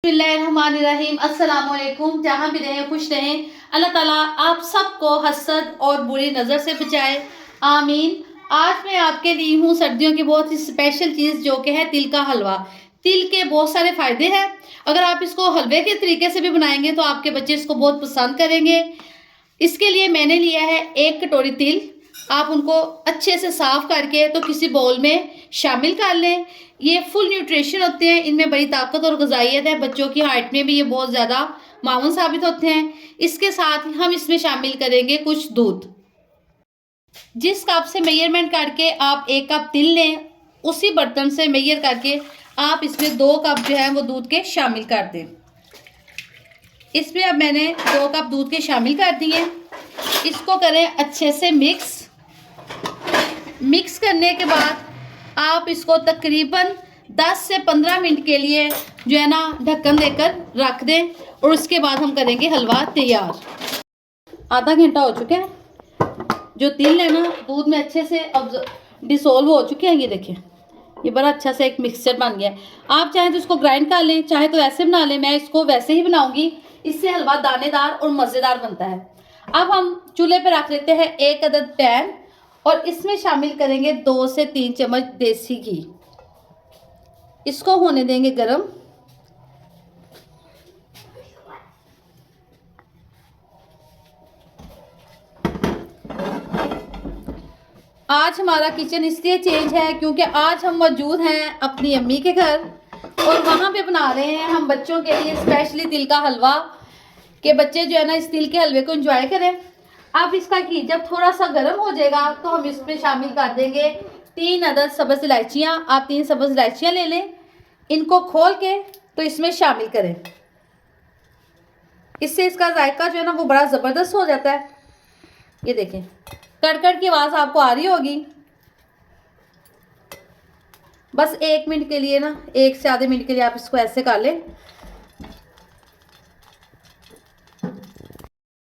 बिस्मिल्लाहिर्रहमानिर्रहीम। अस्सलाम वालेकुम। जहाँ भी रहें खुश रहें। अल्लाह ताला आप सबको हसद और बुरी नज़र से बचाए, आमीन। आज मैं आपके लिए हूँ सर्दियों की बहुत ही स्पेशल चीज़ जो कि है तिल का हलवा। तिल के बहुत सारे फ़ायदे हैं। अगर आप इसको हलवे के तरीके से भी बनाएंगे तो आपके बच्चे इसको बहुत पसंद करेंगे। इसके लिए मैंने लिया है 1 कटोरी तिल। आप उनको अच्छे से साफ करके तो किसी बाउल में शामिल कर लें। ये फुल न्यूट्रिशन होते हैं, इनमें बड़ी ताकत और ग़िज़ाइयत है। बच्चों की हाइट में भी ये बहुत ज़्यादा माउन साबित होते हैं। इसके साथ हम इसमें शामिल करेंगे कुछ दूध। जिस कप से मेजरमेंट करके आप 1 कप तिल लें, उसी बर्तन से मेजर करके आप इसमें 2 कप जो है वो दूध के शामिल कर दें। इसमें अब मैंने 2 कप दूध के शामिल कर दिए। इसको करें अच्छे से मिक्स करने के बाद आप इसको तकरीबन 10 से 15 मिनट के लिए जो है ना ढक्कन देकर रख दें और उसके बाद हम करेंगे हलवा तैयार। आधा घंटा हो चुका है। जो तिल है ना दूध में अच्छे से अब डिसोल्व हो चुके हैं। ये देखिए, ये बड़ा अच्छा से एक मिक्सचर बन गया है। आप चाहें तो इसको ग्राइंड कर लें, चाहे तो ऐसे बना लें। मैं इसको वैसे ही बनाऊंगी, इससे हलवा दानेदार और मज़ेदार बनता है। अब हम चूल्हे पर रख लेते हैं 1 अदद पैन और इसमें शामिल करेंगे 2 से 3 चम्मच देसी घी। इसको होने देंगे गरम। आज हमारा किचन इसलिए चेंज है क्योंकि आज हम मौजूद हैं अपनी अम्मी के घर और वहाँ पे बना रहे हैं हम बच्चों के लिए स्पेशली तिल का हलवा, कि बच्चे जो है ना इस तिल के हलवे को एंजॉय करें। अब इसका घी जब थोड़ा सा गर्म हो जाएगा तो हम इसमें शामिल कर देंगे 3 अदद सब्ज़ इलायचियाँ। आप 3 सब्ज़ इलायचियाँ ले लें, इनको खोल के तो इसमें शामिल करें। इससे इसका जायका जो है ना वो बड़ा ज़बरदस्त हो जाता है। ये देखें, कड़कड़ की आवाज़ आपको आ रही होगी। बस 1 मिनट के लिए ना, 1 से आधे मिनट के लिए आप इसको ऐसे कर लें।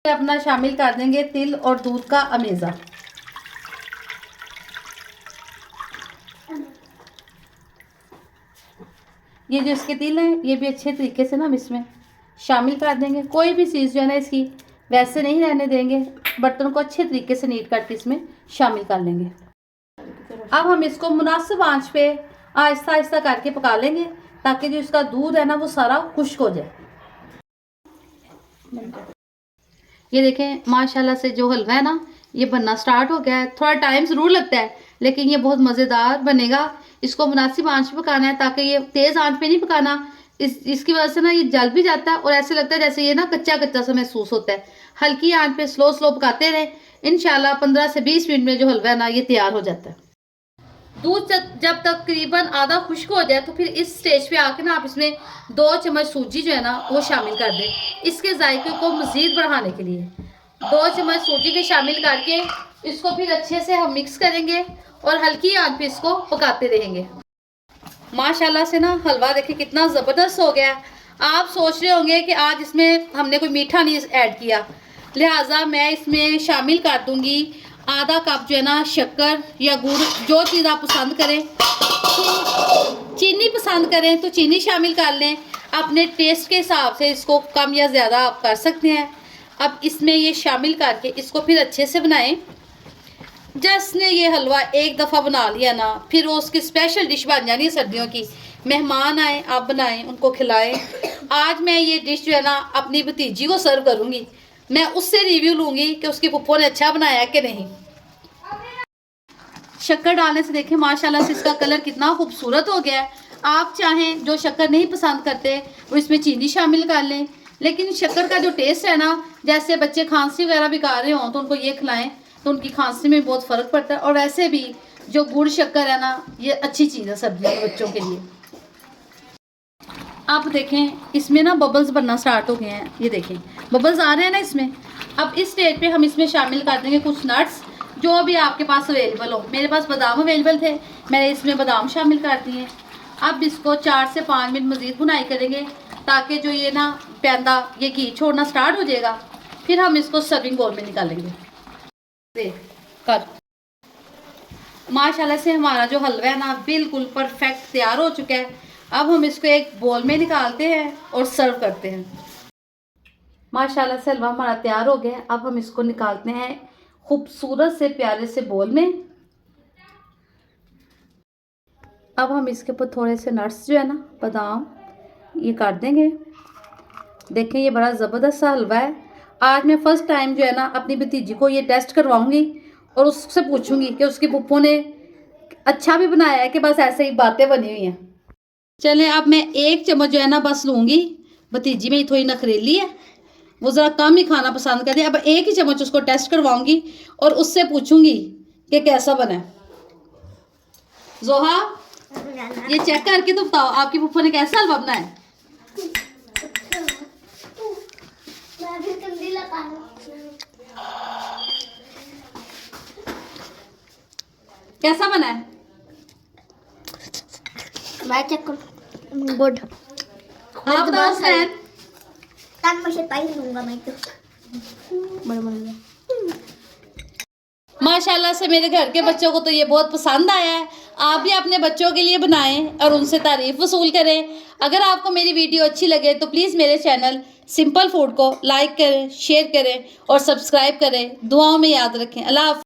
अपना शामिल कर देंगे तिल और दूध का अमेज़ा। ये जो इसके तिल हैं ये भी अच्छे तरीके से ना हम इसमें शामिल कर देंगे। कोई भी चीज़ जो है ना इसकी वैसे नहीं रहने देंगे, बर्तन को अच्छे तरीके से नीट करके इसमें शामिल कर लेंगे। अब हम इसको मुनासिब आंच पे आहिस्ता आहिस्ता करके पका लेंगे ताकि जो इसका दूध है ना वो सारा खुश्क हो जाए। ये देखें, माशाल्लाह से जो हलवा है ना ये बनना स्टार्ट हो गया है। थोड़ा टाइम ज़रूर लगता है लेकिन ये बहुत मज़ेदार बनेगा। इसको मुनासिब आंच पे पकाना है ताकि ये तेज़ आंच पे नहीं पकाना। इसकी वजह से ना ये जल भी जाता है और ऐसे लगता है जैसे ये ना कच्चा कच्चा सा महसूस होता है। हल्की आंच पे स्लो पकाते रहें। इंशाल्लाह 15 से 20 मिनट में जो हलवा है ना ये तैयार हो जाता है। दूध जब तकरीबन आधा खुश्क हो जाए तो फिर इस स्टेज पे आके ना आप इसमें 2 चम्मच सूजी जो है ना वो शामिल कर दें। इसके जायके को मज़ीद बढ़ाने के लिए 2 चम्मच सूजी के शामिल करके इसको फिर अच्छे से हम मिक्स करेंगे और हल्की आंच पे इसको पकाते रहेंगे। माशाल्लाह से ना हलवा देखिए कितना ज़बरदस्त हो गया है। आप सोच रहे होंगे कि आज इसमें हमने कोई मीठा नहीं ऐड किया, लिहाजा मैं इसमें शामिल कर दूंगी आधा कप जो है ना शक्कर या गुड़, जो चीज़ आप पसंद करें। चीनी पसंद करें तो चीनी शामिल कर लें, अपने टेस्ट के हिसाब से इसको कम या ज़्यादा आप कर सकते हैं। अब इसमें ये शामिल करके इसको फिर अच्छे से बनाएं। जिसने ये हलवा एक दफ़ा बना लिया ना फिर वो उसकी स्पेशल डिश बन जानी है सर्दियों की। मेहमान आए आप बनाएं, उनको खिलाएं। आज मैं ये डिश जो है ना अपनी भतीजी को सर्व करूँगी। मैं उससे रिव्यू लूँगी कि उसकी पुप्पो ने अच्छा बनाया कि नहीं। शक्कर डालने से देखें माशाल्लाह से इसका कलर कितना खूबसूरत हो गया है। आप चाहें जो शक्कर नहीं पसंद करते वो इसमें चीनी शामिल कर लें, लेकिन शक्कर का जो टेस्ट है ना, जैसे बच्चे खांसी वगैरह भी कर रहे हों तो उनको ये खिलाएं तो उनकी खांसी में बहुत फ़र्क पड़ता है। और वैसे भी जो गुड़ शक्कर है ना ये अच्छी चीज़ है सर्दियों के बच्चों के लिए। आप देखें इसमें ना बबल्स बनना स्टार्ट हो गए हैं। ये देखें बबल्स आ रहे हैं ना इसमें। अब इस स्टेज पे हम इसमें शामिल कर देंगे कुछ नट्स जो भी आपके पास अवेलेबल हो। मेरे पास बादाम अवेलेबल थे, मैंने इसमें बादाम शामिल कर दिए। अब इसको 4 से 5 मिनट मज़ीद भुनाई करेंगे ताकि जो ये ना पैंदा ये घी छोड़ना स्टार्ट हो जाएगा। फिर हम इसको सर्विंग बाउल में निकालेंगे। माशाल्लाह से हमारा जो हलवा है ना बिल्कुल परफेक्ट तैयार हो चुका है। अब हम इसको एक बोल में निकालते हैं और सर्व करते हैं। माशाल्लाह से हलवा हमारा तैयार हो गया है। अब हम इसको निकालते हैं खूबसूरत से प्यारे से बोल में। अब हम इसके ऊपर थोड़े से नट्स जो है ना, बादाम, ये काट देंगे। देखें ये बड़ा ज़बरदस्त सा हलवा है। आज मैं फ़र्स्ट टाइम जो है ना अपनी भतीजी को ये टेस्ट करवाऊंगी और उससे पूछूंगी कि उसकी पुप्पो ने अच्छा भी बनाया है कि बस ऐसे ही बातें बनी हुई हैं। चलें अब मैं 1 चम्मच जो है ना बस लूँगी। भतीजी मेरी थोड़ी नखरेली है, वो ज़रा कम ही खाना पसंद करती है। अब 1 ही चम्मच उसको टेस्ट करवाऊंगी और उससे पूछूंगी कि कैसा बना है। जोहा ये चेक करके तो बताओ आपकी पुप्पो ने कैसा हलवा बनाया है। कैसा बना है? मैं चेक करूं। गुड। आप बताओ सैन। तब मैं पाई लूंगा मैं तो। बड़ा माशाल्लाह से मेरे घर के बच्चों को तो ये बहुत पसंद आया है। आप भी अपने बच्चों के लिए बनाएं और उनसे तारीफ़ वसूल करें। अगर आपको मेरी वीडियो अच्छी लगे तो प्लीज़ मेरे चैनल सिंपल फूड को लाइक करें, शेयर करें और सब्सक्राइब करें। दुआओं में याद रखें। अल्लाह हाफ़िज़।